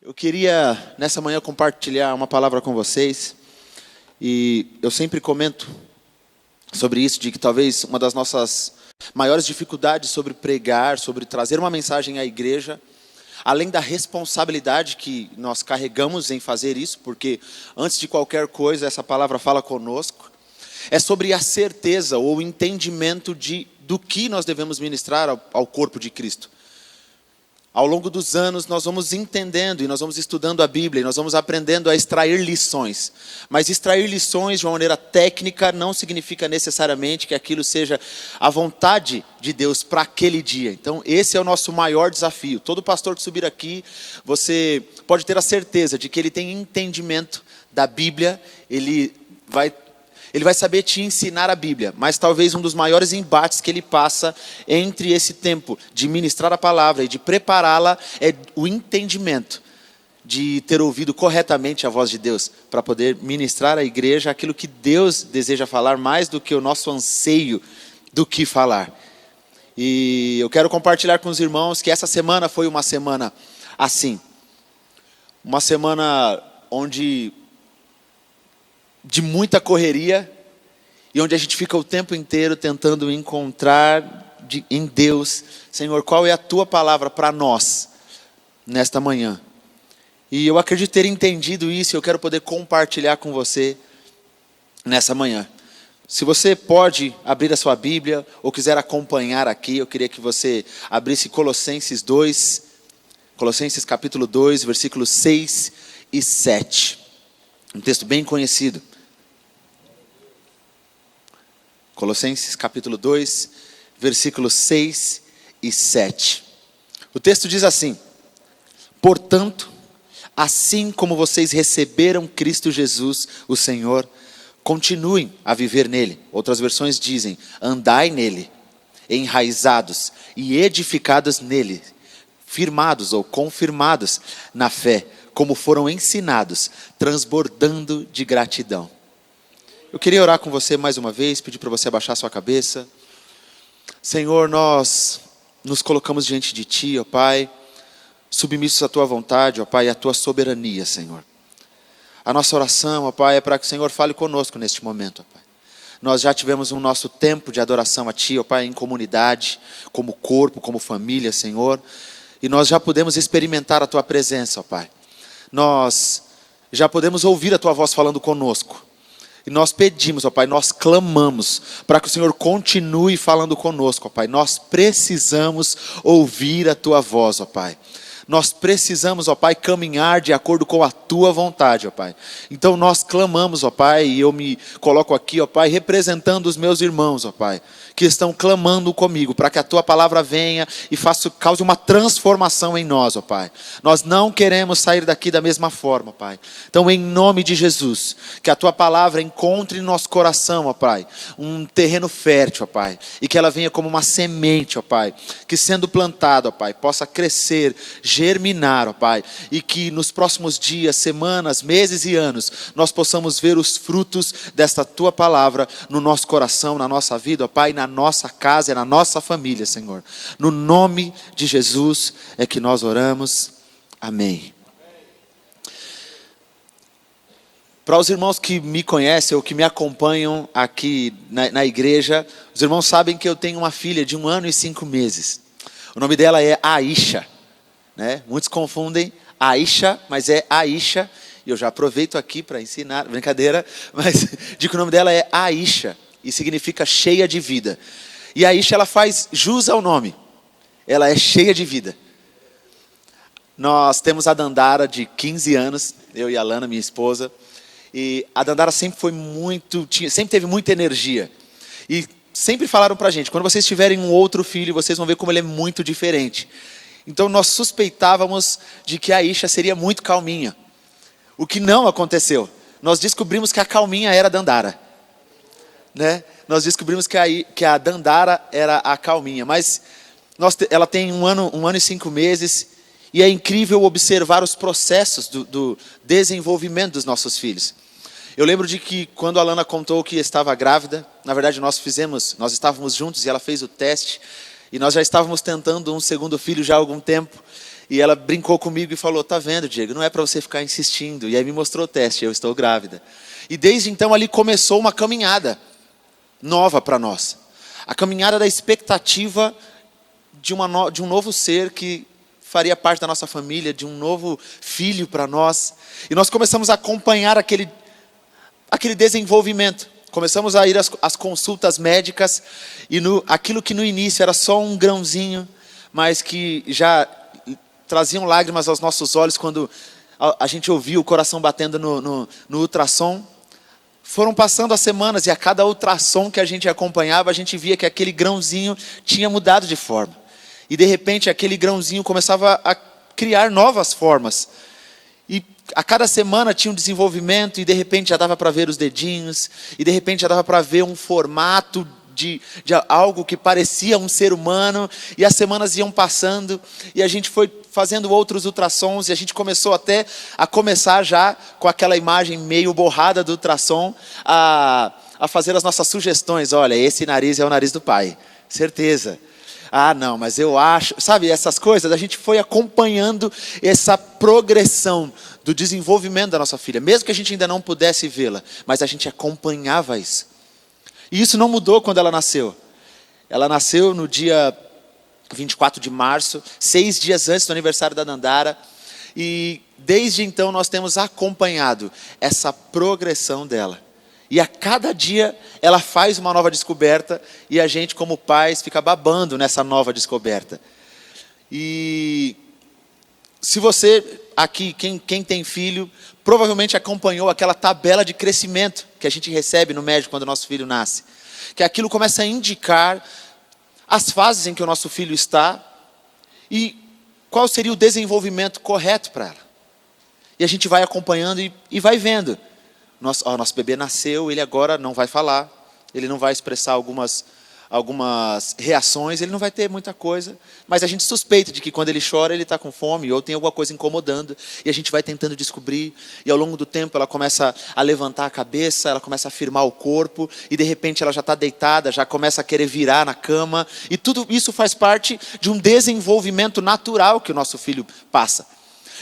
Eu queria, nessa manhã, compartilhar uma palavra com vocês. E eu sempre comento sobre isso, de que talvez uma das nossas maiores dificuldades sobre pregar, sobre trazer uma mensagem à igreja, além da responsabilidade que nós carregamos em fazer isso, porque antes de qualquer coisa essa palavra fala conosco, é sobre a certeza ou o entendimento do que nós devemos ministrar ao corpo de Cristo. Ao longo dos anos nós vamos entendendo e nós vamos estudando a Bíblia e nós vamos aprendendo a extrair lições. Mas extrair lições de uma maneira técnica não significa necessariamente que aquilo seja a vontade de Deus para aquele dia. Então esse é o nosso maior desafio. Todo pastor que subir aqui, você pode ter a certeza de que ele tem entendimento da Bíblia, ele vai saber te ensinar a Bíblia, mas talvez um dos maiores embates que ele passa entre esse tempo de ministrar a palavra e de prepará-la é o entendimento de ter ouvido corretamente a voz de Deus, para poder ministrar à igreja aquilo que Deus deseja falar, mais do que o nosso anseio do que falar. E eu quero compartilhar com os irmãos que essa semana foi uma semana assim, uma semana onde de muita correria, e onde a gente fica o tempo inteiro tentando encontrar em Deus, Senhor, qual é a Tua palavra para nós, nesta manhã. E eu acredito ter entendido isso, e eu quero poder compartilhar com você, nessa manhã. Se você pode abrir a sua Bíblia, ou quiser acompanhar aqui, eu queria que você abrisse Colossenses capítulo 2, versículos 6 e 7. Um texto bem conhecido. Colossenses capítulo 2, versículos 6 e 7. O texto diz assim: portanto, assim como vocês receberam Cristo Jesus, o Senhor, continuem a viver nele. Outras versões dizem: andai nele, enraizados e edificados nele, firmados ou confirmados na fé, como foram ensinados, transbordando de gratidão. Eu queria orar com você mais uma vez, pedir para você abaixar sua cabeça. Senhor, nós nos colocamos diante de Ti, ó Pai, submissos à Tua vontade, ó Pai, e à Tua soberania, Senhor. A nossa oração, ó Pai, é para que o Senhor fale conosco neste momento, ó Pai. Nós já tivemos um nosso tempo de adoração a Ti, ó Pai, em comunidade, como corpo, como família, Senhor. E nós já podemos experimentar a Tua presença, ó Pai. Nós já podemos ouvir a Tua voz falando conosco. E nós pedimos, ó Pai, nós clamamos para que o Senhor continue falando conosco, ó Pai. Nós precisamos ouvir a Tua voz, ó Pai. Nós precisamos, ó Pai, caminhar de acordo com a Tua vontade, ó Pai. Então nós clamamos, ó Pai, e eu me coloco aqui, ó Pai, representando os meus irmãos, ó Pai, que estão clamando comigo, para que a Tua palavra venha e cause uma transformação em nós, ó Pai. Nós não queremos sair daqui da mesma forma, Pai. Então, em nome de Jesus, que a Tua palavra encontre em nosso coração, ó Pai, um terreno fértil, ó Pai, e que ela venha como uma semente, ó Pai, que sendo plantada, ó Pai, possa crescer, germinar, ó Pai, e que nos próximos dias, semanas, meses e anos, nós possamos ver os frutos desta Tua palavra no nosso coração, na nossa vida, ó Pai, na nossa casa e na nossa família, Senhor. No nome de Jesus é que nós oramos. Amém. Para os irmãos que me conhecem ou que me acompanham aqui na igreja, os irmãos sabem que eu tenho uma filha de 1 ano e 5 meses. O nome dela é Aisha, né? Muitos confundem Aisha, mas é Aisha. E eu já aproveito aqui para ensinar, brincadeira, mas digo que o nome dela é Aisha. E significa cheia de vida. E a Aisha, ela faz jus ao nome. Ela é cheia de vida. Nós temos a Dandara de 15 anos, eu e a Lana, minha esposa. E a Dandara sempre teve muita energia. E sempre falaram pra gente, quando vocês tiverem um outro filho, vocês vão ver como ele é muito diferente. Então nós suspeitávamos de que a Aisha seria muito calminha. O que não aconteceu. Nós descobrimos que a calminha era a Dandara. Né? Nós descobrimos que a Dandara era a calminha, mas ela tem 1 ano e 5 meses, e é incrível observar os processos do desenvolvimento dos nossos filhos. Eu lembro de que quando a Lana contou que estava grávida, na verdade nós estávamos juntos e ela fez o teste, E nós já estávamos tentando um segundo filho já há algum tempo. E ela brincou comigo e falou, tá vendo, Diego, não é para você ficar insistindo. E aí me mostrou o teste, eu estou grávida. E desde então ali começou uma caminhada nova para nós. A caminhada da expectativa de um novo ser que faria parte da nossa família, de um novo filho para nós. E nós começamos a acompanhar aquele desenvolvimento. Começamos a ir às consultas médicas e aquilo que no início era só um grãozinho, mas que já traziam lágrimas aos nossos olhos quando a gente ouvia o coração batendo no ultrassom. Foram passando as semanas e a cada ultrassom que a gente acompanhava, a gente via que aquele grãozinho tinha mudado de forma. E de repente aquele grãozinho começava a criar novas formas. E a cada semana tinha um desenvolvimento e de repente já dava para ver os dedinhos. E de repente já dava para ver um formato de algo que parecia um ser humano. E as semanas iam passando e a gente foi fazendo outros ultrassons. E a gente começou até a começar já com aquela imagem meio borrada do ultrassom a fazer as nossas sugestões. Olha, esse nariz é o nariz do pai, certeza. Ah, não, mas eu acho... Sabe, essas coisas, a gente foi acompanhando essa progressão do desenvolvimento da nossa filha. Mesmo que a gente ainda não pudesse vê-la, mas a gente acompanhava isso. E isso não mudou quando ela nasceu. Ela nasceu no dia 24 de março, 6 dias antes do aniversário da Nandara. E desde então nós temos acompanhado essa progressão dela. E a cada dia ela faz uma nova descoberta e a gente como pais fica babando nessa nova descoberta. E se você aqui, quem tem filho, provavelmente acompanhou aquela tabela de crescimento que a gente recebe no médico quando o nosso filho nasce. Que aquilo começa a indicar as fases em que o nosso filho está e qual seria o desenvolvimento correto para ela. E a gente vai acompanhando e vai vendo. Nosso bebê nasceu, ele agora não vai falar, ele não vai expressar algumas reações, ele não vai ter muita coisa, mas a gente suspeita de que quando ele chora, ele está com fome ou tem alguma coisa incomodando, e a gente vai tentando descobrir, e ao longo do tempo ela começa a levantar a cabeça, ela começa a firmar o corpo, e de repente ela já está deitada, já começa a querer virar na cama, e tudo isso faz parte de um desenvolvimento natural que o nosso filho passa.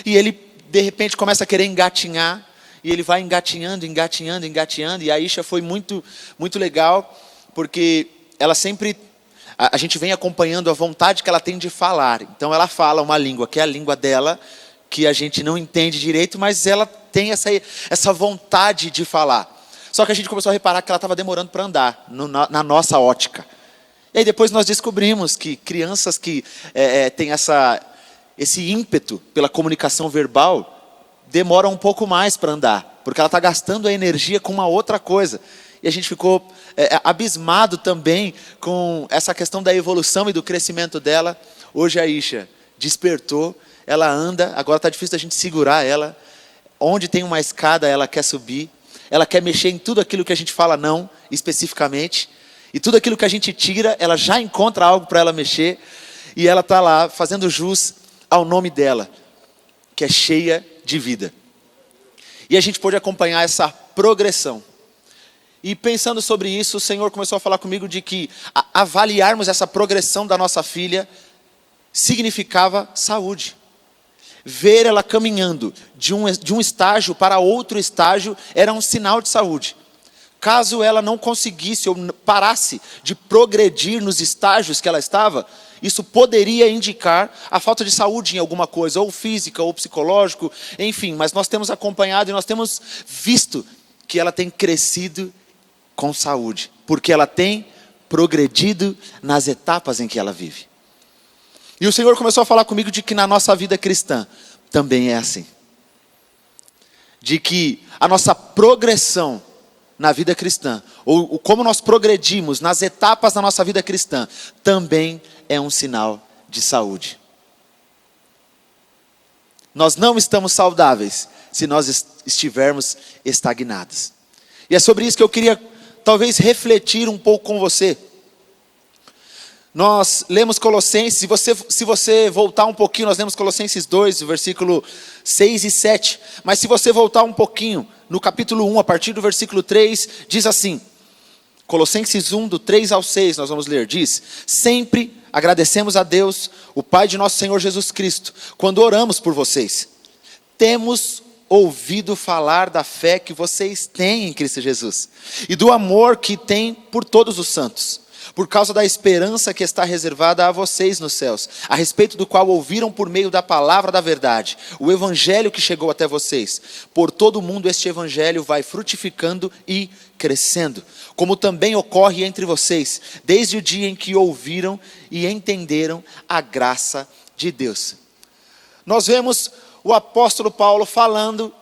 E ele, de repente, começa a querer engatinhar, e ele vai engatinhando, e a Isha foi muito, muito legal, porque ela sempre, a gente vem acompanhando a vontade que ela tem de falar. Então ela fala uma língua, que é a língua dela, que a gente não entende direito, mas ela tem essa vontade de falar. Só que a gente começou a reparar que ela estava demorando para andar, na nossa ótica. E aí depois nós descobrimos que crianças que têm esse ímpeto pela comunicação verbal, demora um pouco mais para andar, porque ela está gastando a energia com uma outra coisa. E a gente ficou abismado também com essa questão da evolução e do crescimento dela. Hoje a Isha despertou, ela anda, agora está difícil da gente segurar ela. Onde tem uma escada ela quer subir, ela quer mexer em tudo aquilo que a gente fala não, especificamente. E tudo aquilo que a gente tira, ela já encontra algo para ela mexer. E ela está lá fazendo jus ao nome dela, que é cheia de vida. E a gente pôde acompanhar essa progressão. E pensando sobre isso, o Senhor começou a falar comigo de que avaliarmos essa progressão da nossa filha significava saúde. Ver ela caminhando de um estágio para outro estágio era um sinal de saúde. Caso ela não conseguisse ou parasse de progredir nos estágios que ela estava, isso poderia indicar a falta de saúde em alguma coisa, ou física, ou psicológico, enfim. Mas nós temos acompanhado e nós temos visto que ela tem crescido com saúde, porque ela tem progredido nas etapas em que ela vive. E o Senhor começou a falar comigo de que na nossa vida cristã também é assim. De que a nossa progressão na vida cristã, ou como nós progredimos nas etapas da nossa vida cristã, também é um sinal de saúde. Nós não estamos saudáveis se nós estivermos estagnados. E é sobre isso que eu queria talvez refletir um pouco com você. Nós lemos Colossenses, se você voltar um pouquinho, nós lemos Colossenses 2, versículo 6 e 7. Mas se você voltar um pouquinho, no capítulo 1, a partir do versículo 3, diz assim, Colossenses 1, do 3 ao 6, nós vamos ler, diz, sempre agradecemos a Deus, o Pai de nosso Senhor Jesus Cristo, quando oramos por vocês. Temos ouvido falar da fé que vocês têm em Cristo Jesus e do amor que têm por todos os santos, por causa da esperança que está reservada a vocês nos céus, a respeito do qual ouviram por meio da palavra da verdade, o evangelho que chegou até vocês. Por todo o mundo este evangelho vai frutificando e crescendo, como também ocorre entre vocês, desde o dia em que ouviram e entenderam a graça de Deus. Nós vemos o apóstolo Paulo falando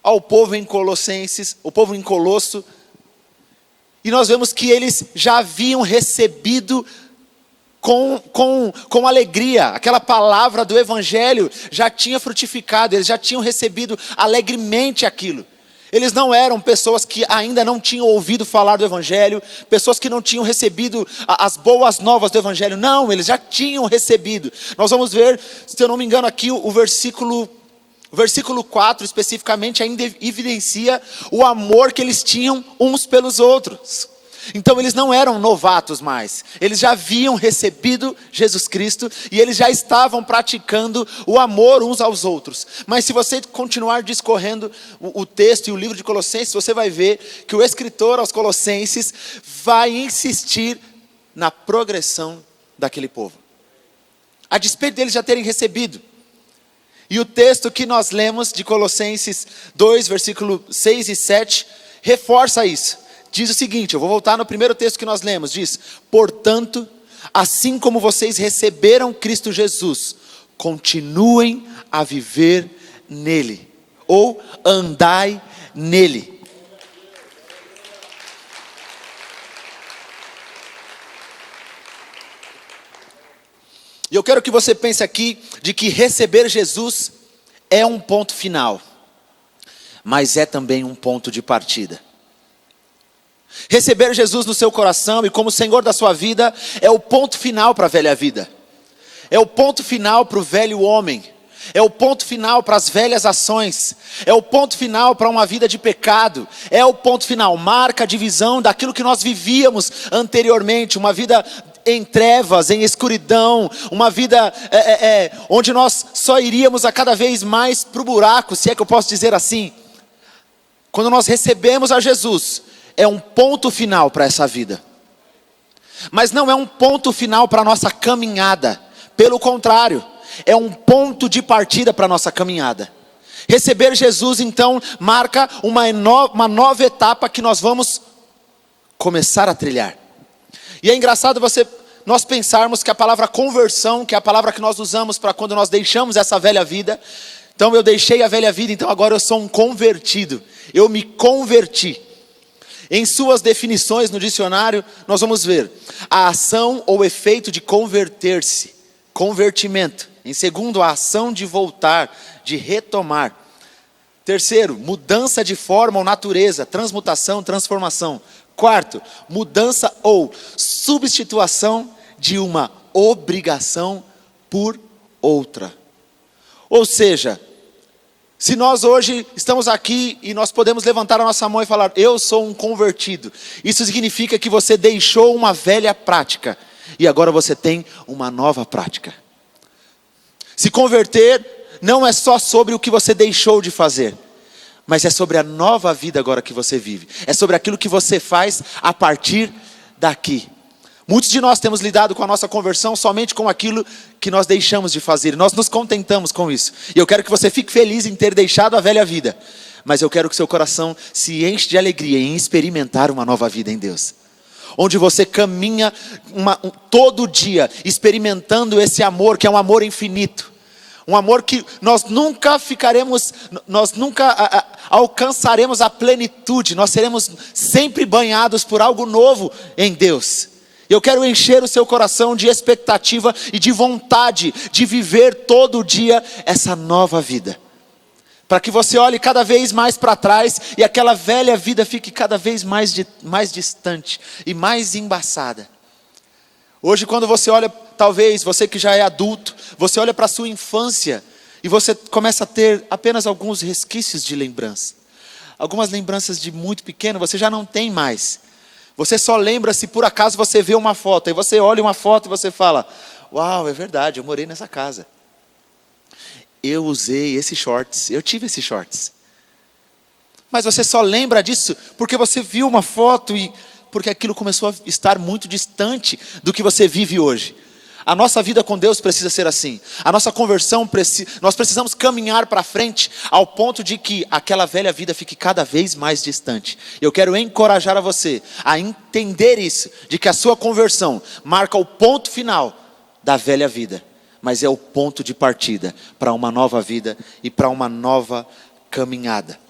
ao povo em Colossenses, o povo em Colosso, e nós vemos que eles já haviam recebido com alegria, aquela palavra do evangelho já tinha frutificado, eles já tinham recebido alegremente aquilo. Eles não eram pessoas que ainda não tinham ouvido falar do evangelho, pessoas que não tinham recebido as boas novas do evangelho. Não, eles já tinham recebido. Nós vamos ver, se eu não me engano aqui, o versículo 4 especificamente ainda evidencia o amor que eles tinham uns pelos outros. Então eles não eram novatos mais, eles já haviam recebido Jesus Cristo e eles já estavam praticando o amor uns aos outros. Mas se você continuar discorrendo o texto e o livro de Colossenses, você vai ver que o escritor aos Colossenses vai insistir na progressão daquele povo, a despeito deles já terem recebido. E o texto que nós lemos de Colossenses 2, versículo 6 e 7, reforça isso. Diz o seguinte, eu vou voltar no primeiro texto que nós lemos, diz: portanto, assim como vocês receberam Cristo Jesus, continuem a viver nele, ou andai nele. E eu quero que você pense aqui de que receber Jesus é um ponto final, mas é também um ponto de partida. Receber Jesus no seu coração e como Senhor da sua vida é o ponto final para a velha vida. É o ponto final para o velho homem. É o ponto final para as velhas ações. É o ponto final para uma vida de pecado. É o ponto final, marca a divisão daquilo que nós vivíamos anteriormente. Uma vida em trevas, em escuridão. Uma vida onde nós só iríamos a cada vez mais para o buraco, se é que eu posso dizer assim. Quando nós recebemos a Jesus, é um ponto final para essa vida. Mas não é um ponto final para a nossa caminhada. Pelo contrário, é um ponto de partida para a nossa caminhada. Receber Jesus então marca uma nova etapa que nós vamos começar a trilhar. E é engraçado nós pensarmos que a palavra conversão, que é a palavra que nós usamos para quando nós deixamos essa velha vida. Então eu deixei a velha vida, então agora eu sou um convertido. Eu me converti. Em suas definições no dicionário, nós vamos ver a ação ou efeito de converter-se, convertimento. Em segundo, a ação de voltar, de retomar. Terceiro, mudança de forma ou natureza, transmutação, transformação. Quarto, mudança ou substituição de uma obrigação por outra. Ou seja, se nós hoje estamos aqui e nós podemos levantar a nossa mão e falar, eu sou um convertido. Isso significa que você deixou uma velha prática e agora você tem uma nova prática. Se converter não é só sobre o que você deixou de fazer, mas é sobre a nova vida agora que você vive. É sobre aquilo que você faz a partir daqui. Muitos de nós temos lidado com a nossa conversão somente com aquilo que nós deixamos de fazer. Nós nos contentamos com isso. E eu quero que você fique feliz em ter deixado a velha vida. Mas eu quero que seu coração se enche de alegria em experimentar uma nova vida em Deus. Onde você caminha todo dia experimentando esse amor que é um amor infinito. Um amor que nós nunca alcançaremos a plenitude. Nós seremos sempre banhados por algo novo em Deus. Eu quero encher o seu coração de expectativa e de vontade de viver todo dia essa nova vida. Para que você olhe cada vez mais para trás e aquela velha vida fique cada vez mais distante e mais embaçada. Hoje quando você olha, talvez você que já é adulto, você olha para a sua infância e você começa a ter apenas alguns resquícios de lembrança. Algumas lembranças de muito pequeno você já não tem mais. Você só lembra se por acaso você vê uma foto. Aí você olha uma foto e você fala: uau, é verdade, eu morei nessa casa. Eu usei esses shorts, eu tive esses shorts. Mas você só lembra disso porque você viu uma foto e porque aquilo começou a estar muito distante do que você vive hoje. A nossa vida com Deus precisa ser assim. A nossa conversão, nós precisamos caminhar para frente ao ponto de que aquela velha vida fique cada vez mais distante. Eu quero encorajar a você a entender isso, de que a sua conversão marca o ponto final da velha vida, mas é o ponto de partida para uma nova vida e para uma nova caminhada.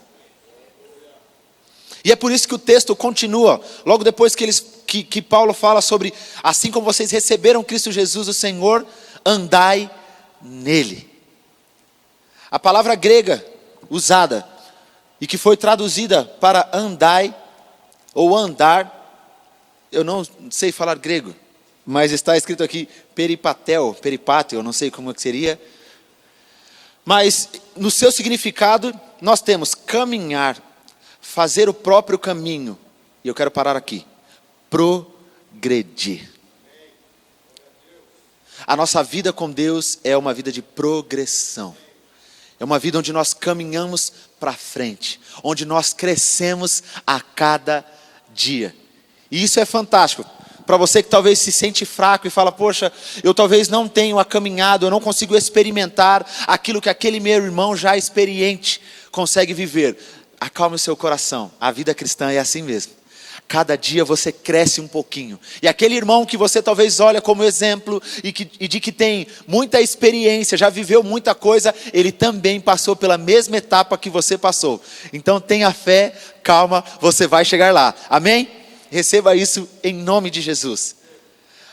E é por isso que o texto continua, logo depois que Paulo fala sobre, assim como vocês receberam Cristo Jesus, o Senhor, andai nele. A palavra grega usada, e que foi traduzida para andai, ou andar, eu não sei falar grego, mas está escrito aqui peripateo, não sei como é que seria. Mas no seu significado, nós temos caminhar, fazer o próprio caminho. E eu quero parar aqui. Progredir. A nossa vida com Deus é uma vida de progressão. É uma vida onde nós caminhamos para frente. Onde nós crescemos a cada dia. E isso é fantástico. Para você que talvez se sente fraco e fala: poxa, eu talvez não tenho caminhado, eu não consigo experimentar aquilo que aquele meu irmão já experiente consegue viver. Acalme o seu coração, a vida cristã é assim mesmo. Cada dia você cresce um pouquinho. E aquele irmão que você talvez olha como exemplo e de que tem muita experiência, já viveu muita coisa, ele também passou pela mesma etapa que você passou. Então tenha fé, calma, você vai chegar lá. Amém? Receba isso em nome de Jesus.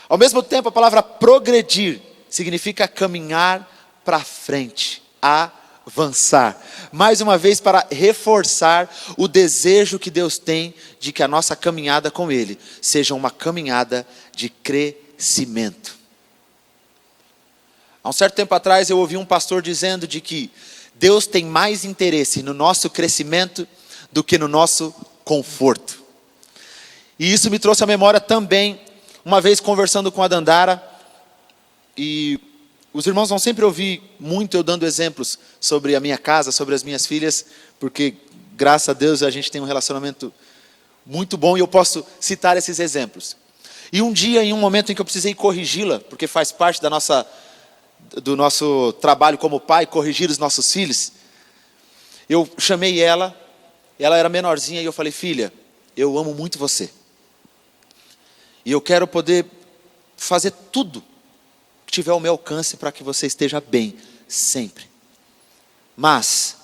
Ao mesmo tempo, a palavra progredir significa caminhar para frente, avançar. Mais uma vez, para reforçar o desejo que Deus tem de que a nossa caminhada com Ele seja uma caminhada de crescimento. Há um certo tempo atrás eu ouvi um pastor dizendo de que Deus tem mais interesse no nosso crescimento do que no nosso conforto. E isso me trouxe à memória também, uma vez conversando com a Dandara, e os irmãos vão sempre ouvir muito eu dando exemplos sobre a minha casa, sobre as minhas filhas, porque graças a Deus a gente tem um relacionamento muito bom e eu posso citar esses exemplos. E um dia, em um momento em que eu precisei corrigi-la, porque faz parte do nosso trabalho como pai, corrigir os nossos filhos, eu chamei ela era menorzinha e eu falei: filha, eu amo muito você. E eu quero poder fazer tudo que tiver ao meu alcance para que você esteja bem, sempre. Mas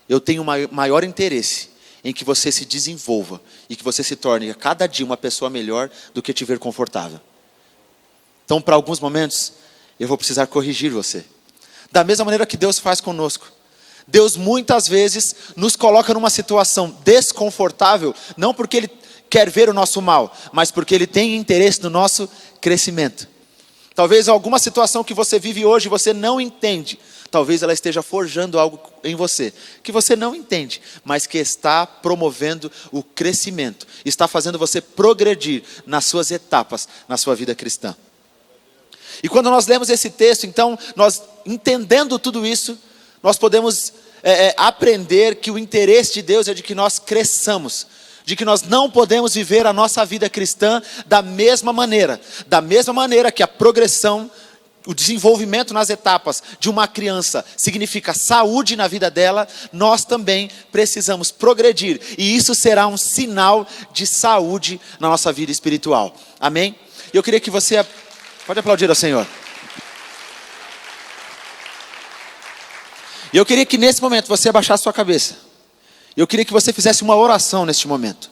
eu tenho maior interesse em que você se desenvolva e que você se torne a cada dia uma pessoa melhor do que te ver confortável. Então, para alguns momentos, eu vou precisar corrigir você. Da mesma maneira que Deus faz conosco. Deus muitas vezes nos coloca numa situação desconfortável, não porque Ele quer ver o nosso mal, mas porque Ele tem interesse no nosso crescimento. Talvez alguma situação que você vive hoje você não entende. Talvez ela esteja forjando algo em você que você não entende, mas que está promovendo o crescimento. Está fazendo você progredir nas suas etapas, na sua vida cristã. E quando nós lemos esse texto, então, nós entendendo tudo isso, nós podemos aprender que o interesse de Deus é de que nós cresçamos. De que nós não podemos viver a nossa vida cristã da mesma maneira que a progressão, o desenvolvimento nas etapas de uma criança significa saúde na vida dela, nós também precisamos progredir, e isso será um sinal de saúde na nossa vida espiritual. Amém? Eu queria que você, pode aplaudir ao Senhor. E eu queria que nesse momento você abaixasse sua cabeça. Eu queria que você fizesse uma oração neste momento.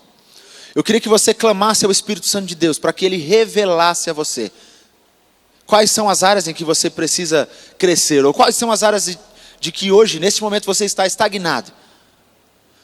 Eu queria que você clamasse ao Espírito Santo de Deus para que Ele revelasse a você quais são as áreas em que você precisa crescer, ou quais são as áreas de que hoje, neste momento, você está estagnado.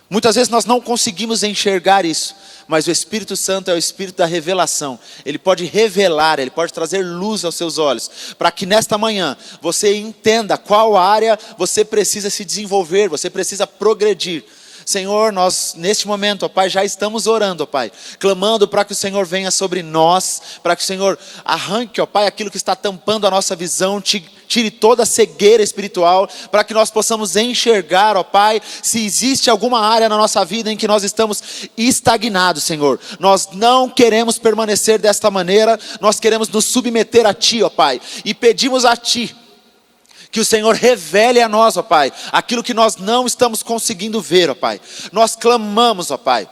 Muitas vezes nós não conseguimos enxergar isso, mas o Espírito Santo é o Espírito da revelação. Ele pode revelar, Ele pode trazer luz aos seus olhos, para que nesta manhã você entenda qual área você precisa se desenvolver, você precisa progredir. Senhor, nós neste momento, ó Pai, já estamos orando, ó Pai, clamando para que o Senhor venha sobre nós, para que o Senhor arranque, ó Pai, aquilo que está tampando a nossa visão, tire toda a cegueira espiritual, para que nós possamos enxergar, ó Pai, se existe alguma área na nossa vida em que nós estamos estagnados, Senhor. Nós não queremos permanecer desta maneira, nós queremos nos submeter a Ti, ó Pai, e pedimos a Ti, que o Senhor revele a nós, ó Pai, aquilo que nós não estamos conseguindo ver, ó Pai. Nós clamamos, ó Pai,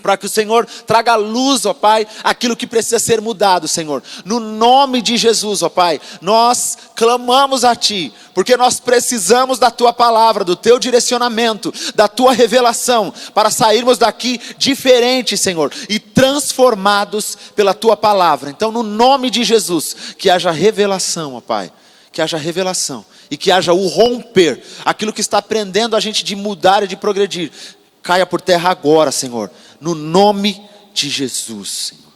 para que o Senhor traga luz, ó Pai, aquilo que precisa ser mudado, Senhor. No nome de Jesus, ó Pai, nós clamamos a Ti, porque nós precisamos da Tua palavra, do Teu direcionamento, da Tua revelação, para sairmos daqui diferentes, Senhor, e transformados pela Tua palavra. Então, no nome de Jesus, que haja revelação, ó Pai, que haja revelação, e que haja o romper, aquilo que está prendendo a gente de mudar e de progredir, caia por terra agora, Senhor, no nome de Jesus, Senhor.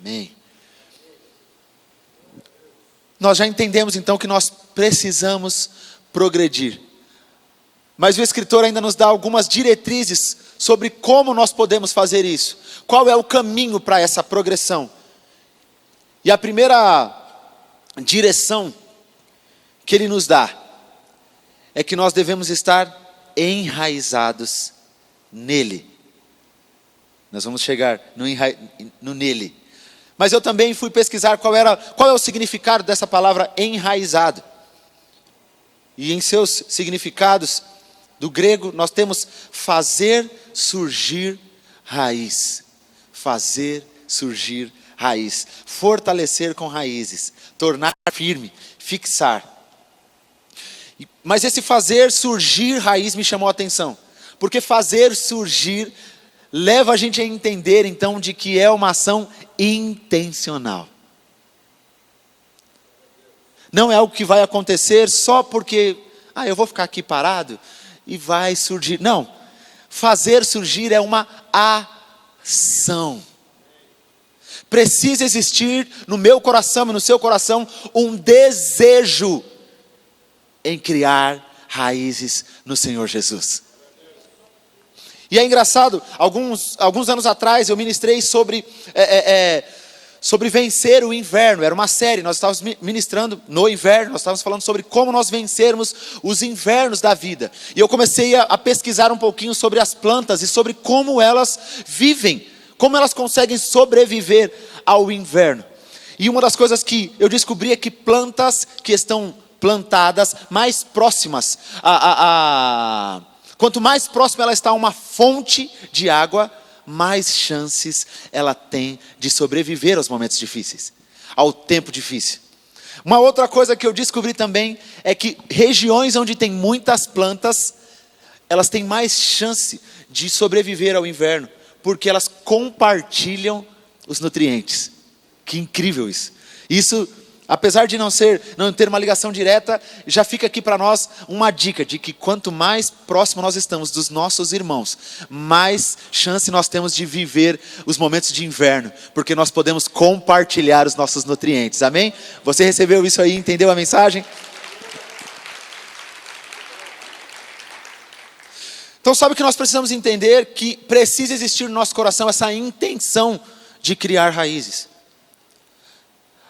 Amém. Nós já entendemos então que nós precisamos progredir, mas o escritor ainda nos dá algumas diretrizes sobre como nós podemos fazer isso, qual é o caminho para essa progressão. E a primeira direção que ele nos dá é que nós devemos estar enraizados nele. Nós vamos chegar no nele. Mas eu também fui pesquisar qual é o significado dessa palavra enraizado. E em seus significados do grego nós temos fazer surgir raiz. Fazer surgir raiz. Fortalecer com raízes. Tornar firme. Fixar. Mas esse fazer surgir raiz me chamou a atenção. Porque fazer surgir leva a gente a entender então de que é uma ação intencional. Não é algo que vai acontecer só porque, eu vou ficar aqui parado e vai surgir. Não, fazer surgir é uma ação. Precisa existir no meu coração e no seu coração um desejo em criar raízes no Senhor Jesus. E é engraçado, alguns anos atrás eu ministrei sobre vencer o inverno. Era uma série, nós estávamos ministrando no inverno, nós estávamos falando sobre como nós vencermos os invernos da vida. E eu comecei a pesquisar um pouquinho sobre as plantas e sobre como elas vivem, como elas conseguem sobreviver ao inverno. E uma das coisas que eu descobri é que plantas que estão plantadas mais próximas quanto mais próxima ela está a uma fonte de água, mais chances ela tem de sobreviver aos momentos difíceis, ao tempo difícil. Uma outra coisa que eu descobri também é que regiões onde tem muitas plantas, elas têm mais chance de sobreviver ao inverno, porque elas compartilham os nutrientes. Que incrível isso! Isso, apesar de não ter uma ligação direta, já fica aqui para nós uma dica de que quanto mais próximo nós estamos dos nossos irmãos, mais chance nós temos de viver os momentos de inverno, porque nós podemos compartilhar os nossos nutrientes, amém? Você recebeu isso aí, entendeu a mensagem? Então sabe que nós precisamos entender que precisa existir no nosso coração essa intenção de criar raízes.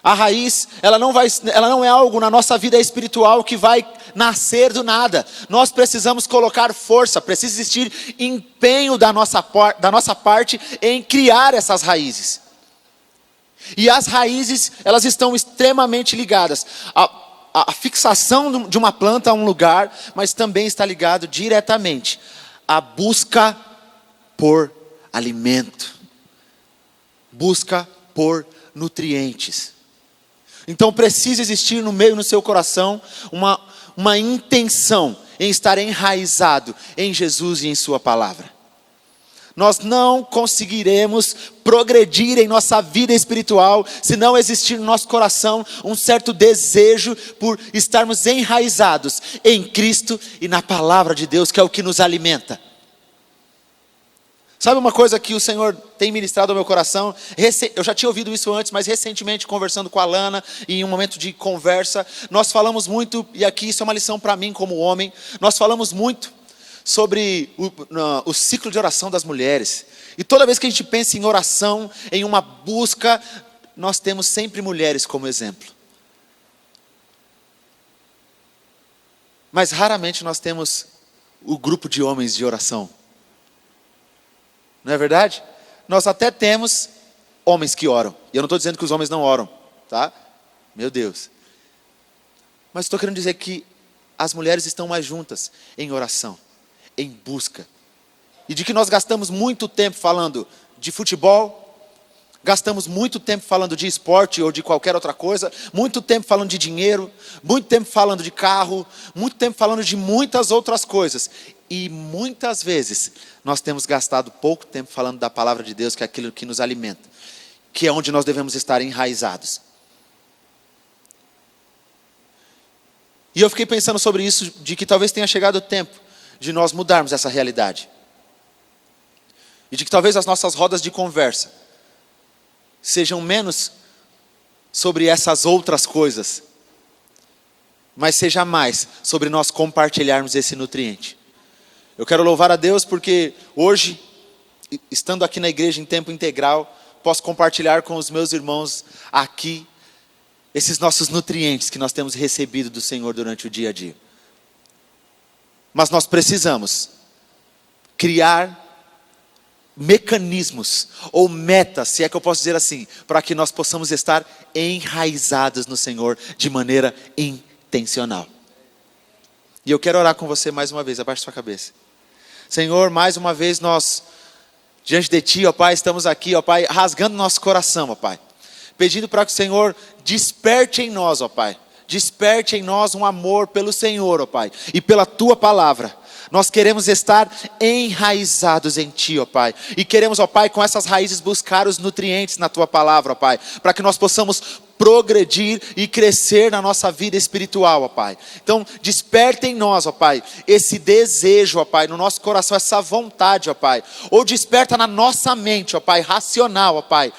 A raiz, ela não é algo na nossa vida espiritual que vai nascer do nada. Nós precisamos colocar força, precisa existir empenho da nossa parte em criar essas raízes. E as raízes, elas estão extremamente ligadas. A fixação de uma planta a um lugar, mas também está ligado diretamente à busca por alimento. Busca por nutrientes. Então precisa existir no meio do seu coração uma intenção em estar enraizado em Jesus e em sua palavra. Nós não conseguiremos progredir em nossa vida espiritual se não existir no nosso coração um certo desejo por estarmos enraizados em Cristo e na palavra de Deus, que é o que nos alimenta. Sabe uma coisa que o Senhor tem ministrado ao meu coração? Eu já tinha ouvido isso antes, mas recentemente conversando com a Lana, em um momento de conversa, nós falamos muito, e aqui isso é uma lição para mim como homem, nós falamos muito sobre o ciclo de oração das mulheres. E toda vez que a gente pensa em oração, em uma busca, nós temos sempre mulheres como exemplo. Mas raramente nós temos o grupo de homens de oração. Não é verdade? Nós até temos homens que oram. E eu não estou dizendo que os homens não oram, tá? Meu Deus. Mas estou querendo dizer que as mulheres estão mais juntas em oração, em busca. E de que nós gastamos muito tempo falando de futebol, gastamos muito tempo falando de esporte ou de qualquer outra coisa, muito tempo falando de dinheiro, muito tempo falando de carro, muito tempo falando de muitas outras coisas. E muitas vezes nós temos gastado pouco tempo falando da palavra de Deus, que é aquilo que nos alimenta, que é onde nós devemos estar enraizados. E eu fiquei pensando sobre isso, de que talvez tenha chegado o tempo de nós mudarmos essa realidade. E de que talvez as nossas rodas de conversa sejam menos sobre essas outras coisas, mas seja mais sobre nós compartilharmos esse nutriente. Eu quero louvar a Deus porque hoje, estando aqui na igreja em tempo integral, posso compartilhar com os meus irmãos aqui esses nossos nutrientes que nós temos recebido do Senhor durante o dia a dia. Mas nós precisamos criar mecanismos ou metas, se é que eu posso dizer assim, para que nós possamos estar enraizados no Senhor de maneira intencional. E eu quero orar com você mais uma vez, abaixe sua cabeça. Senhor, mais uma vez nós, diante de Ti, ó Pai, estamos aqui, ó Pai, rasgando nosso coração, ó Pai, pedindo para que o Senhor desperte em nós, ó Pai, desperte em nós um amor pelo Senhor, ó Pai, e pela Tua palavra. Nós queremos estar enraizados em Ti, ó Pai, e queremos, ó Pai, com essas raízes buscar os nutrientes na Tua palavra, ó Pai, para que nós possamos progredir e crescer na nossa vida espiritual, ó Pai. Então, desperta em nós, ó Pai, esse desejo, ó Pai, no nosso coração, essa vontade, ó Pai, ou desperta na nossa mente, ó Pai, racional, ó Pai,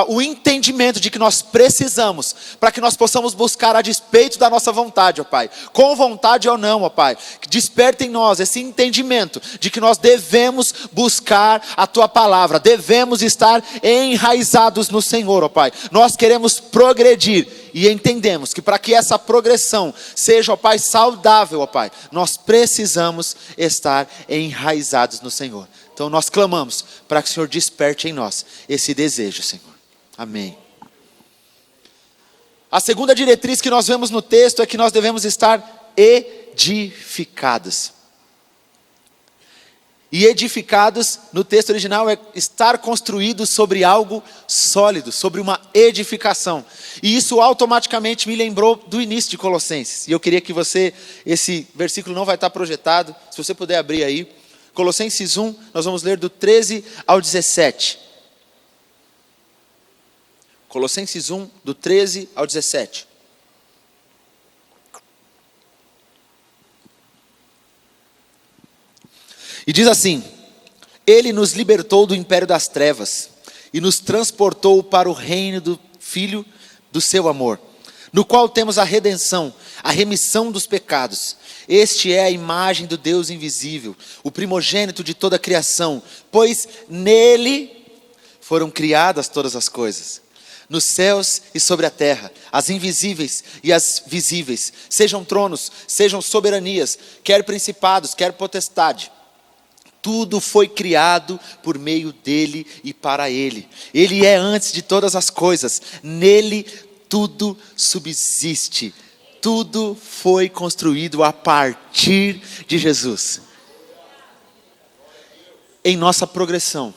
o entendimento de que nós precisamos, para que nós possamos buscar a despeito da nossa vontade, ó Pai, com vontade ou não, ó Pai, desperta em nós esse entendimento de que nós devemos buscar a Tua palavra, devemos estar enraizados no Senhor, ó Pai. Nós queremos progredir e entendemos que para que essa progressão seja, ó Pai, saudável, ó Pai, nós precisamos estar enraizados no Senhor. Então nós clamamos para que o Senhor desperte em nós esse desejo, Senhor. Amém. A segunda diretriz que nós vemos no texto é que nós devemos estar edificados. E edificados, no texto original, é estar construído sobre algo sólido, sobre uma edificação. E isso automaticamente me lembrou do início de Colossenses. E eu queria que você, esse versículo não vai estar projetado, se você puder abrir aí. Colossenses 1, nós vamos ler do 13 ao 17. Colossenses 1, do 13 ao 17. E diz assim: Ele nos libertou do império das trevas e nos transportou para o reino do Filho do seu amor, no qual temos a redenção, a remissão dos pecados. Este é a imagem do Deus invisível, o primogênito de toda a criação, pois nele foram criadas todas as coisas, nos céus e sobre a terra, as invisíveis e as visíveis, sejam tronos, sejam soberanias, quer principados, quer potestade. Tudo foi criado por meio dele e para ele. Ele é antes de todas as coisas. Nele tudo subsiste. Tudo foi construído a partir de Jesus. Em nossa progressão,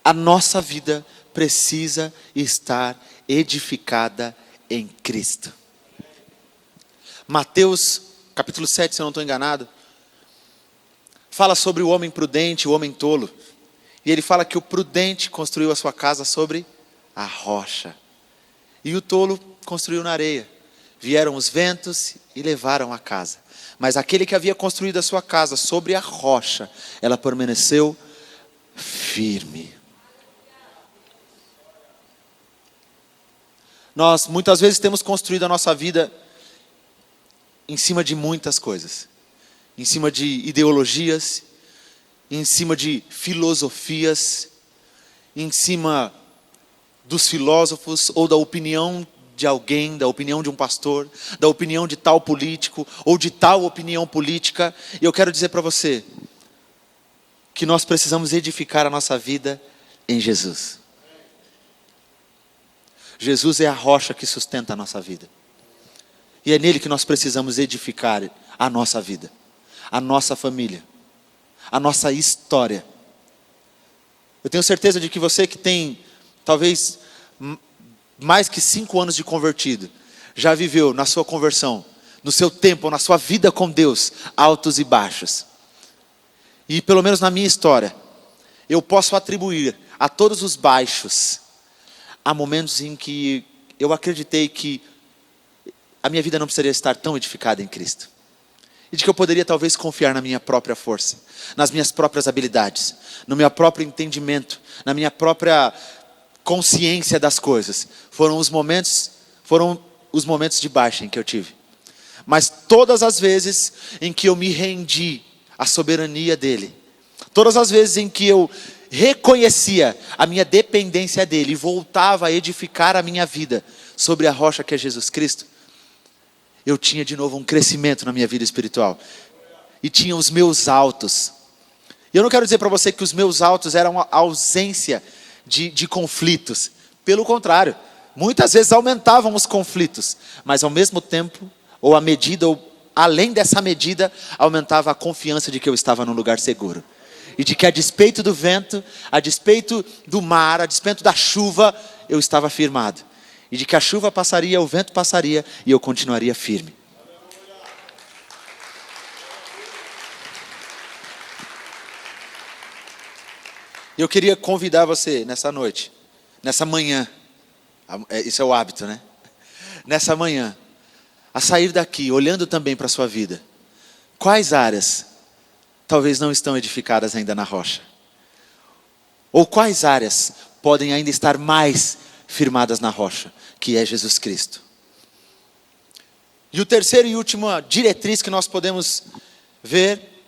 a nossa vida precisa estar edificada em Cristo. Mateus capítulo 7, se eu não estou enganado, fala sobre o homem prudente, o homem tolo. E ele fala que o prudente construiu a sua casa sobre a rocha. E o tolo construiu na areia. Vieram os ventos e levaram a casa. Mas aquele que havia construído a sua casa sobre a rocha, ela permaneceu firme. Nós muitas vezes temos construído a nossa vida em cima de muitas coisas. em cima de ideologias, em cima de filosofias, em cima dos filósofos ou da opinião de alguém, da opinião de um pastor, da opinião de tal político ou de tal opinião política. E eu quero dizer para você que nós precisamos edificar a nossa vida em Jesus. Jesus é a rocha que sustenta a nossa vida. E é nele que nós precisamos edificar a nossa vida, a nossa família, a nossa história. Eu tenho certeza de que você que tem talvez mais que 5 anos de convertido, já viveu na sua conversão, no seu tempo, na sua vida com Deus, altos e baixos. E pelo menos na minha história, eu posso atribuir a todos os baixos, a momentos em que eu acreditei que a minha vida não precisaria estar tão edificada em Cristo. E de que eu poderia talvez confiar na minha própria força, nas minhas próprias habilidades, no meu próprio entendimento, na minha própria consciência das coisas. Foram os momentos de baixa em que eu tive. Mas todas as vezes em que eu me rendi à soberania dele, todas as vezes em que eu reconhecia a minha dependência dele e voltava a edificar a minha vida sobre a rocha que é Jesus Cristo, eu tinha de novo um crescimento na minha vida espiritual. E tinha os meus altos. E eu não quero dizer para você que os meus altos eram a ausência de conflitos. Pelo contrário, muitas vezes aumentavam os conflitos. Mas ao mesmo tempo, ou à medida, ou além dessa medida, aumentava a confiança de que eu estava num lugar seguro. E de que a despeito do vento, a despeito do mar, a despeito da chuva, eu estava firmado. E de que a chuva passaria, o vento passaria e eu continuaria firme. Eu queria convidar você nessa noite, nessa manhã, isso é o hábito, né? Nessa manhã, a sair daqui, olhando também para a sua vida. Quais áreas talvez não estão edificadas ainda na rocha? Ou quais áreas podem ainda estar mais firmadas na rocha, que é Jesus Cristo? E o terceiro e última diretriz que nós podemos ver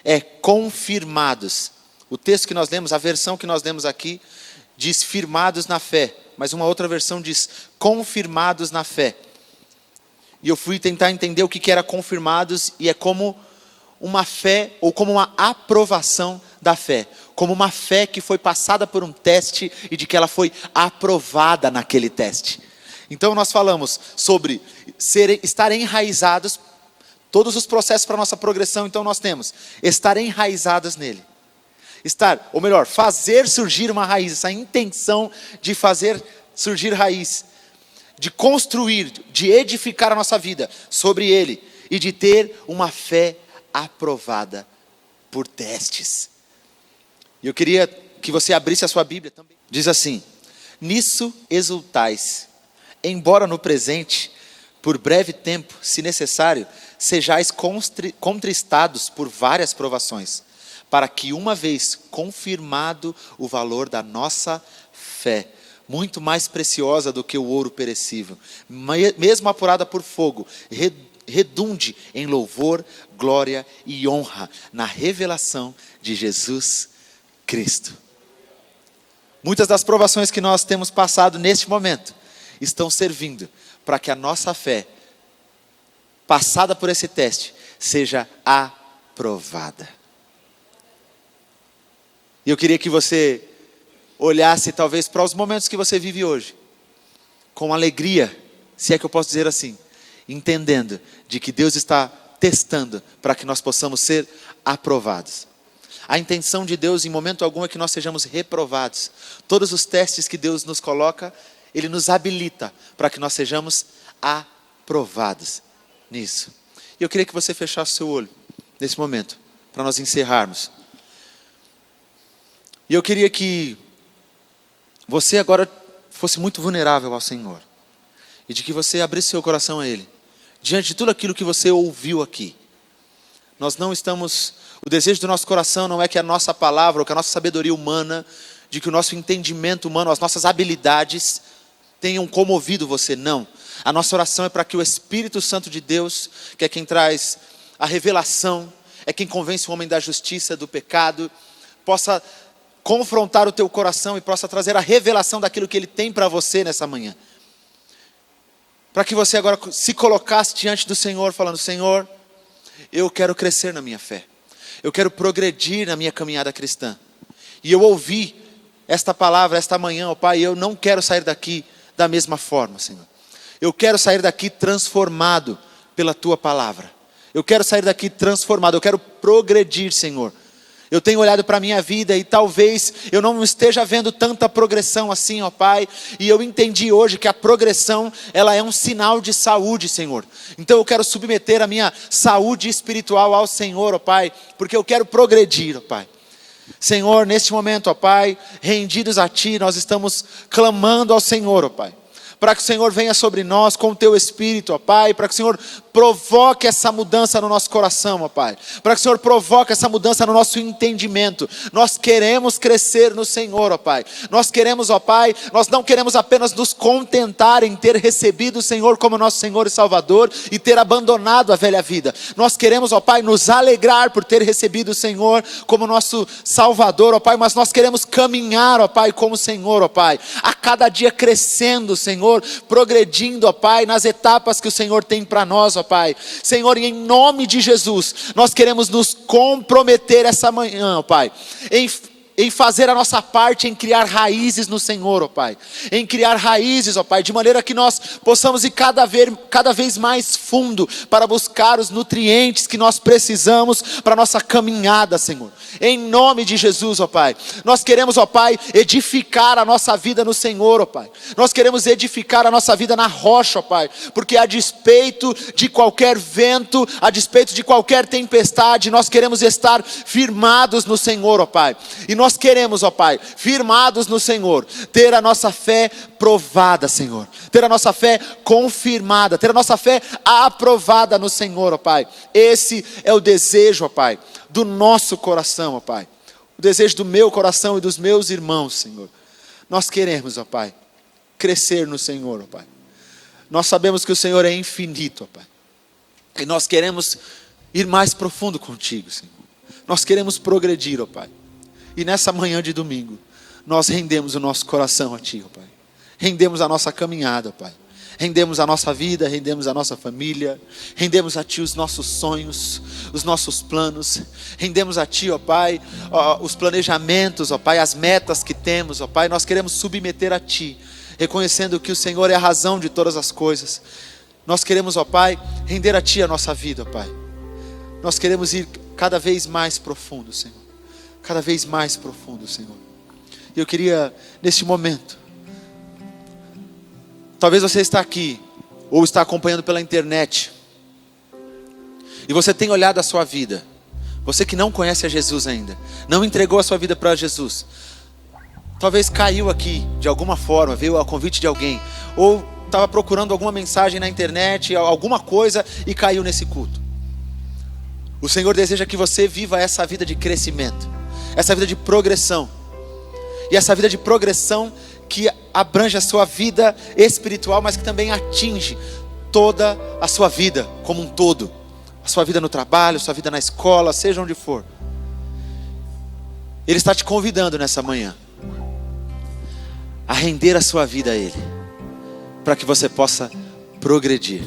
é confirmados. O texto que nós lemos, a versão que nós lemos aqui, diz firmados na fé. Mas uma outra versão diz confirmados na fé. E eu fui tentar entender o que era confirmados, e é como uma fé, ou como uma aprovação da fé. Como uma fé que foi passada por um teste e de que ela foi aprovada naquele teste. Então nós falamos sobre estar enraizados, todos os processos para a nossa progressão. Então nós temos estar enraizados nele. Estar, ou melhor, fazer surgir uma raiz, essa intenção de fazer surgir raiz, de construir, de edificar a nossa vida sobre ele e de ter uma fé aprovada por testes. E eu queria que você abrisse a sua Bíblia também. Diz assim: nisso exultais, embora no presente, por breve tempo, se necessário, sejais contristados por várias provações, para que uma vez confirmado o valor da nossa fé, muito mais preciosa do que o ouro perecível, mesmo apurada por fogo, redunde em louvor, glória e honra na revelação de Jesus Cristo. Muitas das provações que nós temos passado neste momento estão servindo para que a nossa fé, passada por esse teste, seja aprovada. E eu queria que você olhasse talvez para os momentos que você vive hoje, com alegria, se é que eu posso dizer assim, entendendo de que Deus está testando para que nós possamos ser aprovados. A intenção de Deus em momento algum é que nós sejamos reprovados. Todos os testes que Deus nos coloca, Ele nos habilita para que nós sejamos aprovados nisso. E eu queria que você fechasse seu olho nesse momento, para nós encerrarmos. E eu queria que você agora fosse muito vulnerável ao Senhor. E de que você abrisse seu coração a Ele. Diante de tudo aquilo que você ouviu aqui. Nós não estamos... O desejo do nosso coração não é que a nossa palavra, ou que a nossa sabedoria humana, de que o nosso entendimento humano, as nossas habilidades tenham comovido você. Não. A nossa oração é para que o Espírito Santo de Deus, que é quem traz a revelação, é quem convence o homem da justiça, do pecado, possa confrontar o teu coração e possa trazer a revelação daquilo que Ele tem para você nessa manhã. Para que você agora se colocasse diante do Senhor, falando: Senhor, eu quero crescer na minha fé, eu quero progredir na minha caminhada cristã. E eu ouvi esta palavra esta manhã, ó Pai, e eu não quero sair daqui da mesma forma, Senhor. Eu quero sair daqui transformado pela Tua palavra. Eu quero sair daqui transformado, eu quero progredir, Senhor. Eu tenho olhado para a minha vida e talvez eu não esteja vendo tanta progressão assim, ó Pai. E eu entendi hoje que a progressão, ela é um sinal de saúde, Senhor. Então eu quero submeter a minha saúde espiritual ao Senhor, ó Pai, porque eu quero progredir, ó Pai. Senhor, neste momento, ó Pai, rendidos a Ti, nós estamos clamando ao Senhor, ó Pai, para que o Senhor venha sobre nós com o Teu Espírito, ó Pai, para que o Senhor provoque essa mudança no nosso coração, ó Pai, para que o Senhor provoque essa mudança no nosso entendimento. Nós queremos crescer no Senhor, ó Pai, nós queremos, ó Pai, nós não queremos apenas nos contentar em ter recebido o Senhor como nosso Senhor e Salvador e ter abandonado a velha vida. Nós queremos, ó Pai, nos alegrar por ter recebido o Senhor como nosso Salvador, ó Pai, mas nós queremos caminhar, ó Pai, como o Senhor, ó Pai, a cada dia crescendo, Senhor, progredindo, ó Pai, nas etapas que o Senhor tem para nós, ó Pai. Senhor, e em nome de Jesus, nós queremos nos comprometer essa manhã, ó Pai, em fazer a nossa parte, em criar raízes no Senhor, ó Pai, em criar raízes, ó Pai, de maneira que nós possamos ir cada vez mais fundo, para buscar os nutrientes que nós precisamos para a nossa caminhada, Senhor, em nome de Jesus, ó Pai. Nós queremos, ó Pai, edificar a nossa vida no Senhor, ó Pai, nós queremos edificar a nossa vida na rocha, ó Pai, porque a despeito de qualquer vento, a despeito de qualquer tempestade, nós queremos estar firmados no Senhor, ó Pai, e nós queremos, ó Pai, firmados no Senhor, ter a nossa fé provada, Senhor, ter a nossa fé confirmada, ter a nossa fé aprovada no Senhor, ó Pai. Esse é o desejo, ó Pai, do nosso coração, ó Pai, o desejo do meu coração e dos meus irmãos, Senhor. Nós queremos, ó Pai, crescer no Senhor, ó Pai. Nós sabemos que o Senhor é infinito, ó Pai, e nós queremos ir mais profundo contigo, Senhor. Nós queremos progredir, ó Pai. E nessa manhã de domingo, nós rendemos o nosso coração a Ti, ó Pai. Rendemos a nossa caminhada, ó Pai. Rendemos a nossa vida, rendemos a nossa família. Rendemos a Ti os nossos sonhos, os nossos planos. Rendemos a Ti, ó Pai, os planejamentos, ó Pai, as metas que temos, ó Pai. Nós queremos submeter a Ti, reconhecendo que o Senhor é a razão de todas as coisas. Nós queremos, ó Pai, render a Ti a nossa vida, ó Pai. Nós queremos ir cada vez mais profundo, Senhor. Cada vez mais profundo, Senhor. E eu queria, neste momento, talvez você está aqui, ou está acompanhando pela internet, e você tem olhado a sua vida, você que não conhece a Jesus ainda, não entregou a sua vida para Jesus, talvez caiu aqui, de alguma forma, veio ao convite de alguém, ou estava procurando alguma mensagem na internet, alguma coisa, e caiu nesse culto. O Senhor deseja que você viva essa vida de crescimento, essa vida de progressão, e essa vida de progressão que abrange a sua vida espiritual, mas que também atinge toda a sua vida como um todo, a sua vida no trabalho, a sua vida na escola, seja onde for. Ele está te convidando nessa manhã a render a sua vida a Ele, para que você possa progredir.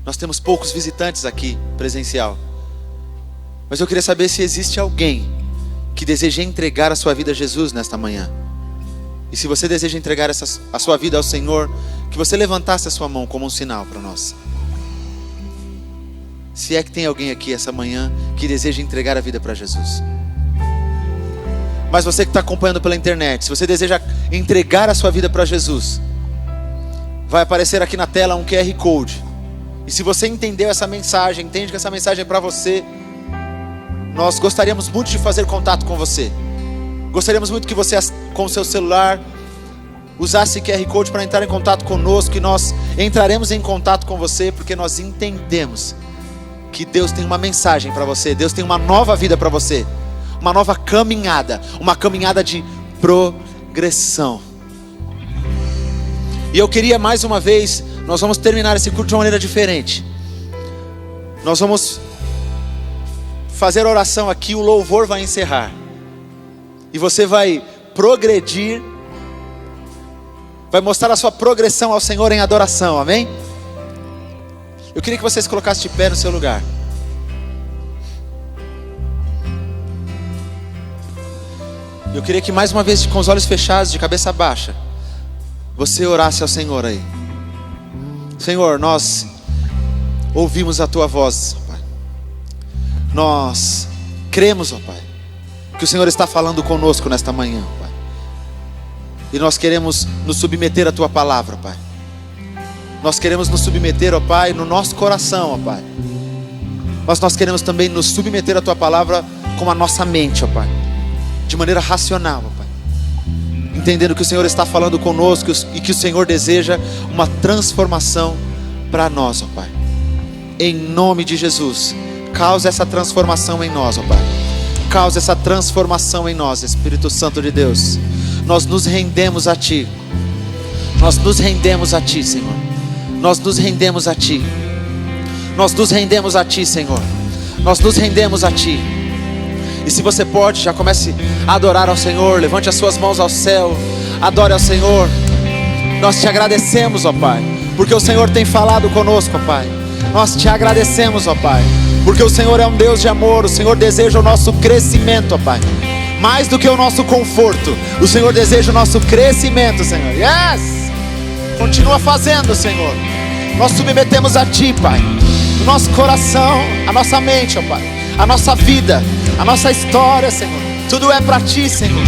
Nós temos poucos visitantes aqui presencial, mas eu queria saber se existe alguém que deseja entregar a sua vida a Jesus nesta manhã. E se você deseja entregar a sua vida ao Senhor, que você levantasse a sua mão como um sinal para nós. Se é que tem alguém aqui essa manhã que deseja entregar a vida para Jesus. Mas você que está acompanhando pela internet, se você deseja entregar a sua vida para Jesus, vai aparecer aqui na tela um QR Code. E se você entendeu essa mensagem, entende que essa mensagem é para você, nós gostaríamos muito de fazer contato com você. Gostaríamos muito que você, com o seu celular, usasse QR Code para entrar em contato conosco. E nós entraremos em contato com você, porque nós entendemos que Deus tem uma mensagem para você. Deus tem uma nova vida para você, uma nova caminhada, uma caminhada de progressão. E eu queria mais uma vez, nós vamos terminar esse culto de uma maneira diferente. Nós vamos fazer a oração aqui, o louvor vai encerrar. E você vai progredir, vai mostrar a sua progressão ao Senhor em adoração, amém? Eu queria que vocês colocassem de pé no seu lugar. Eu queria que mais uma vez, com os olhos fechados, de cabeça baixa, você orasse ao Senhor aí. Senhor, nós ouvimos a Tua voz, ó Pai. Nós cremos, ó Pai, que o Senhor está falando conosco nesta manhã, ó Pai. E nós queremos nos submeter à Tua palavra, Pai. Nós queremos nos submeter, ó Pai, no nosso coração, ó Pai. Mas nós queremos também nos submeter à Tua palavra com a nossa mente, ó Pai, de maneira racional, ó Pai, entendendo que o Senhor está falando conosco e que o Senhor deseja uma transformação para nós, ó Pai. Em nome de Jesus, causa essa transformação em nós, ó Pai. Causa essa transformação em nós, Espírito Santo de Deus. Nós nos rendemos a Ti. Nós nos rendemos a Ti, Senhor. Nós nos rendemos a Ti. Nós nos rendemos a Ti, Senhor. Nós nos rendemos a Ti. E se você pode, já comece a adorar ao Senhor. Levante as suas mãos ao céu. Adore ao Senhor. Nós Te agradecemos, ó Pai, porque o Senhor tem falado conosco, ó Pai. Nós Te agradecemos, ó Pai, porque o Senhor é um Deus de amor. O Senhor deseja o nosso crescimento, ó Pai. Mais do que o nosso conforto, o Senhor deseja o nosso crescimento, Senhor. Yes! Continua fazendo, Senhor. Nós submetemos a Ti, Pai, o nosso coração, a nossa mente, ó Pai, a nossa vida, a nossa história, Senhor. Tudo é para Ti, Senhor.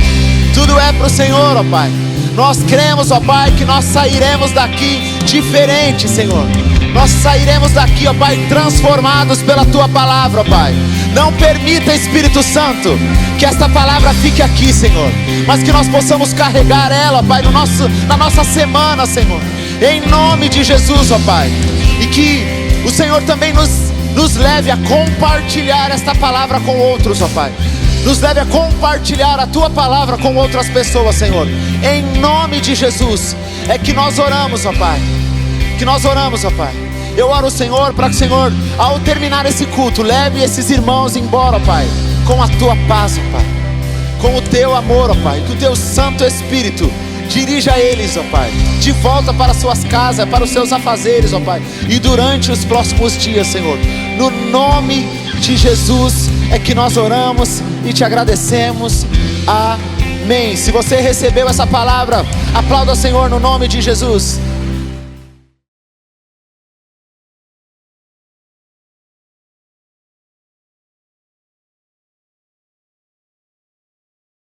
Tudo é para o Senhor, ó Pai. Nós cremos, ó Pai, que nós sairemos daqui diferente, Senhor. Nós sairemos daqui, ó Pai, transformados pela Tua palavra, ó Pai. Não permita, Espírito Santo, que esta palavra fique aqui, Senhor, mas que nós possamos carregar ela, ó Pai, na nossa semana, Senhor, em nome de Jesus, ó Pai. E que o Senhor também nos leve a compartilhar esta palavra com outros, ó Pai. Nos leve a compartilhar a Tua palavra com outras pessoas, Senhor. Em nome de Jesus é que nós oramos, ó Pai. Que nós oramos, ó Pai. Eu oro, Senhor, para que o Senhor, ao terminar esse culto, leve esses irmãos embora, ó Pai, com a Tua paz, ó Pai, com o Teu amor, ó Pai. Que o Teu Santo Espírito dirija eles, ó Pai, de volta para suas casas, para os seus afazeres, ó Pai. E durante os próximos dias, Senhor, no nome de Jesus é que nós oramos e Te agradecemos. Amém. Se você recebeu essa palavra, aplauda o Senhor no nome de Jesus.